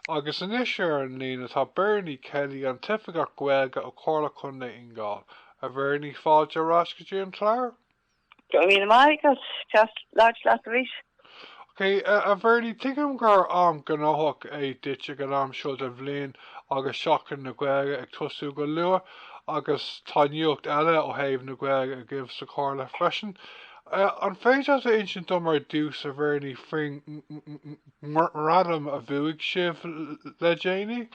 agus in isisiir an lína tá Bernie Kelly an tOifigeach Gaeilge ó Comhairle Contae Fhine Gall a bhirní fáilte rás go dtí an tláir. I mean, just large last week. Okay, a bhirní tuigim gur am gnóthach é duite go am seo de bhliain agus Seachtain na Gaeilge ag tosú go luath agus tá nuacht eile ó thaobh na Gaeilge a gcuimh sa Comhairle freisin. An féidir a insin domar dús a bhirní fring radam a bhuaigh sibh le déanaí?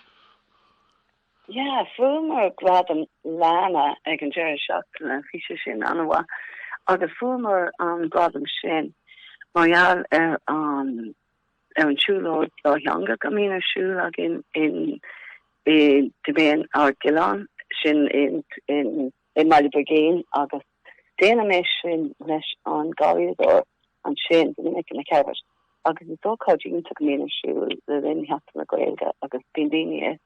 Yeah, fuair gradam lana ag an deir Seachtain na fiche sin anha agus fuair an gradam sin Marial an siúlóid le heanga go mína siúil agin in de ben ar Gilán sin in Labhair Darren agus déana me sin leis an gáíador an sin minic na cerbert agus is dóáid ionach mína siúil le linn Seachtain na Gaeilge agus bíon daine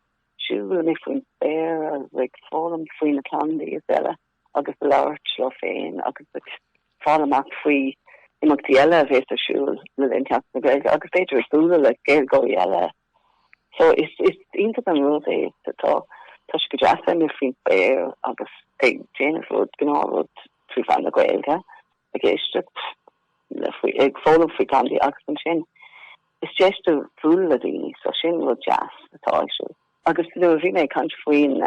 siúil na faoin béir a like fálam faoin na candaí is eile agus le labhairt le féin agus fálamach faoi imachtaí eile a bheith a siúil le linn Seachtain na Gaeilge agus féidir súla le Gaeilgeoí eile. So is ionach an rud é tá go deasa na faoin béir agus ag déanamh rud gnáród trú fan na Gaeilge a géisteach ag fólam faoi candaí agus an sin. Is just a bhúil le daoine so sin rud jazz atá siúil. Agus le bhí mé cant faoin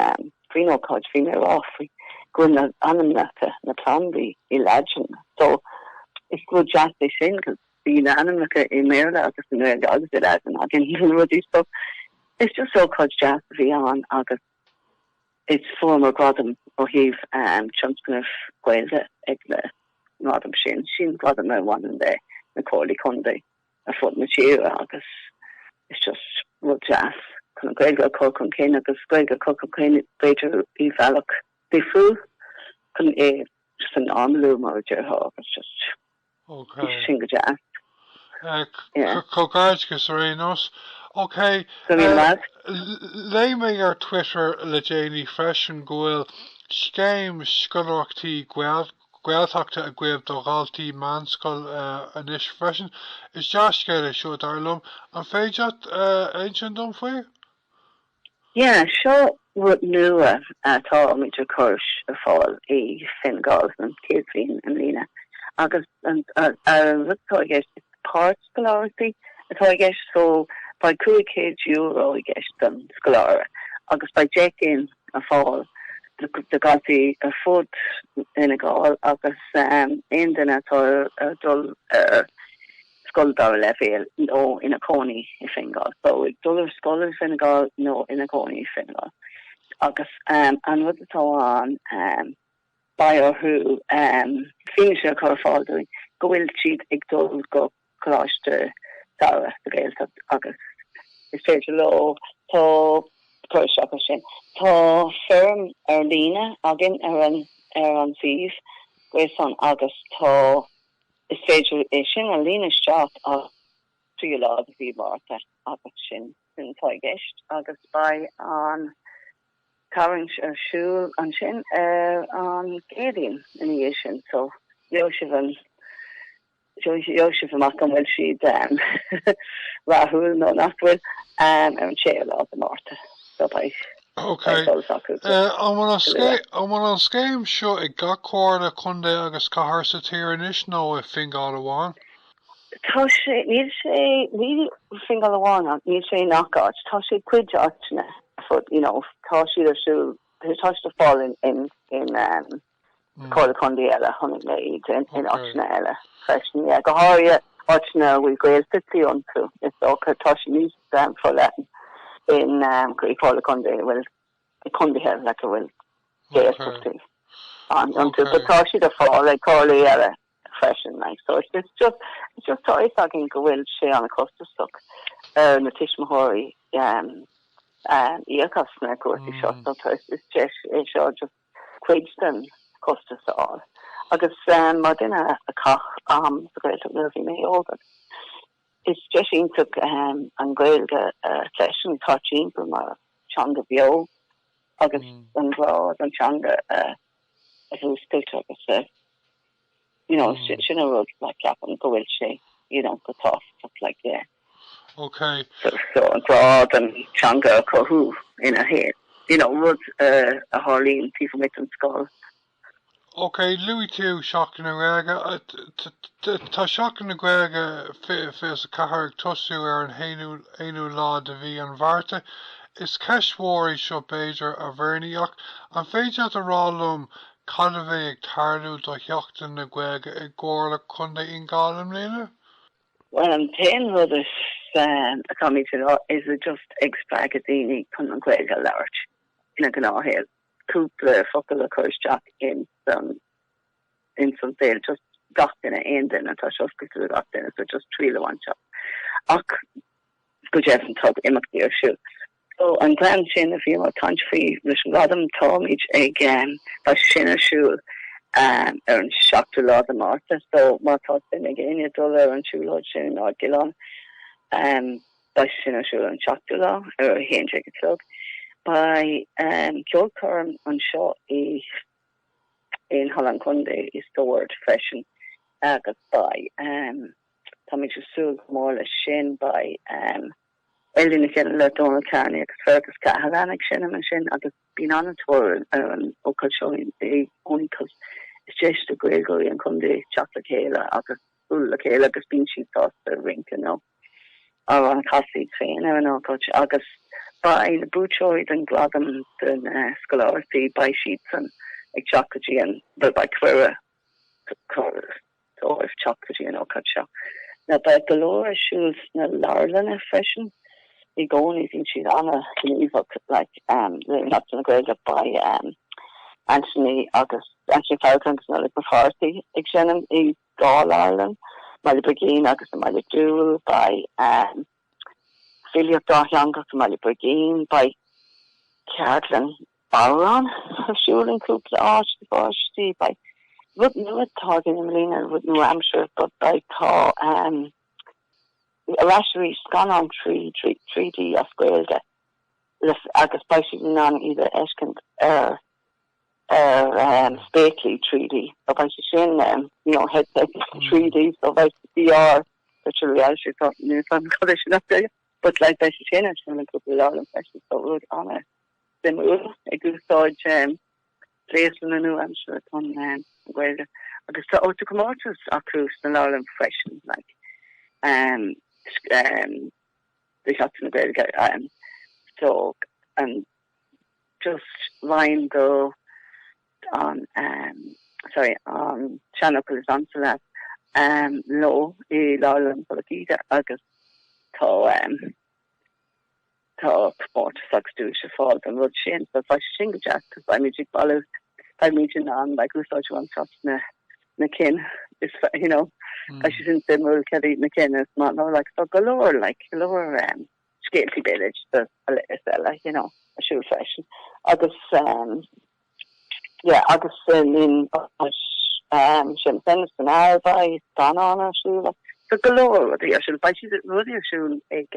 ócáid bhí mé rá faoi gon na anamnacha na plandaí I leis. So is good jazz é sin cos bhí na anamnacha I méile agus na Gaeilge agus I leis agin hín rudí so it's just ócáid jazz bhí an agus it's former gradam ó híh Chomhairle Gaeilge ag le gradam sin gradam a one day na Comhairle Contae a fut na tíre agus it's just rud jazz. Con Gaeilge cócam céine agus Gaeilge cócam céine beidir I bhealach bifriú con é just an amlú mar deartha agus just sin go jazz. Cógáidgus rénos. Okay, lei mé ar Twitter le déanaí freisin gohfuil scéim scoláachtaí Gaeltachta a gcuibh do ghaltaí meánscoil inis freisin. Is deas céile seo darlumm an féidir aonsin dom faoi? Yeah, seo rud nua atá míidir chuirs a fáil I Fingal an céadlín an lína. Agus an rudtá gist parts scoláirtaí atá gist so by €2 I guess them scholar agus by checking a fall the gati a foot in a gall agus in the nator dull skull level no in a coney Fingal so dollar scholars Fingal no in a coney Fingal agus and what the on by or who finish a car fall doing go will cheat ag dul go clash the Sarah the girls agus is féidir lo tá chuiseach sin tá firm ar lína agin ar an sih gweson agus tá is féidir é sin a lína seach a trí lá a Feabhra agus sin tá gist agus by an Karen ar siúil an sin an géadín in sin so Joseph amach an bhfuil siad rathúil nó nachfuil ar an séir lá an Márta. Okay. Am an scéim seo ag Comhairle Contae agus cathair tír inis nó I Fingal amháin? Tá sé níl sé Fingal amháin níl sé nacháid tá sé cuid áitne tá siad ar siúil tá sé fáil in Comhairle Contae eile tháinig méid in áitne eile. Freshen, yeah, go háir áitna bhfuil Gael Fitzion tú is ócha tá sé níos for letin in Comhairle Contae bhfuil Contae le bhfuil Gael Fitzi an tú but tá siad a fáil le cálaí eile freshen like so it's just táis agin go bhfuil sé an a costastoch na tiismóirí íachasna cuairtí seo so it's just cuidstan costasáil. Agus mar duna a cach sa Gaeilge nuaí mé ógad. Is just ionach an Gaeilge session tá timpeall mar teanga beo agus an bhrád an teanga a bhúscailte agus sin a rud le ceapan go bhfuil sé go tá stuff like that. Okay. So broad and changa kohu in a head. Rud a Harleen people make them skull. Okay, Louis too, Seachtain Gaeilge. Tá Seachtain Gaeilge fés a cahar tosu an héanú lá de bhí an bharta. Is ceismhóirí seo Beidir a bhreaníoch an féidir a rálum cadmhéh ag tarlú do Sheachtain Gaeilge ag Comhairle Contae Fhine Gall am léile? Well, I'm saying what is a coming to is it just expagadini kun an Gaeilge large in a gná hill. Cúpla focail a chuir Jack in some sale just got in a end and tá soscail got in so just three one shop. Ach go Jeff and tub imachtíar siú. So an glan sin a bhí mar tanfrí leis an radam táid ag ba sinna siúil ar an seachtain lá a máta, so má tá sin ag aine dul ar an siúlóid sin á Gilán ba sinna siúil an seachtain lá ar a héon tlog. By Kilcorn on shot in Holland Conde is the word fashion agus by Tommy Sul more shin by Eile le Donald Carney agus Fergus Cahalan shin machine agus been on a tour local showing the only cause it's just a Gregory and Conde chocolate Kayla agus Ula Kayla agus bean sheet sauce the rink or on Cassie train I don't know coach agus by the búchoid and gladam den scolarity by sheets and ag chocolate and but by Feabhra if chocolate and all cut shop. Now by galore shoes na larlin fashion they go only think she's on a like not in Gaeilge by Anthony Falcons na like Forbartha Gaeilge I Gall Ireland Maidir Begin agus Maidir Jewel by Phríora le Bernie Kelly by Carlin Baron Schulen Cooper Archie by wouldn't know it talking in Melina wouldn't know I'm sure but by call Rashri gone on 3D of Gaeilge agus by she non either Eshkent Spakely 3D or by she headset 3D so by VR virtual reality thought new fun condition up there. But like by she changed from a couple of dollars, actually, so good on it. Then we a good storage place in the new Hampshire on Gaeilge. I just thought to come out to our cruise and all in fashion like the shots in the Gaeilge so and just line go on on channel is on to that low a Lowland for the Gita August. Tá sport sucks do she fall and rud shin so if I single jack because by music follows by meeting on like who's such one trust na kin is as she's in Fingal Kelly McKin is not no like so galore Scaley village the like a shoe fashion August August in Sheachtain an hour by Don on her shoe like so galore what the should by she's really a shoe ag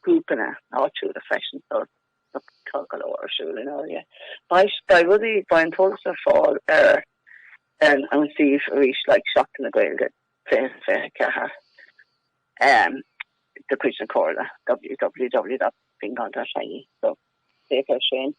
grouping out to the fashion so galore shoe by really by in total fall and see if we reach like Sheachtain Gaeilge fair the Christian Comhairle www.fingal.ie so safe Shane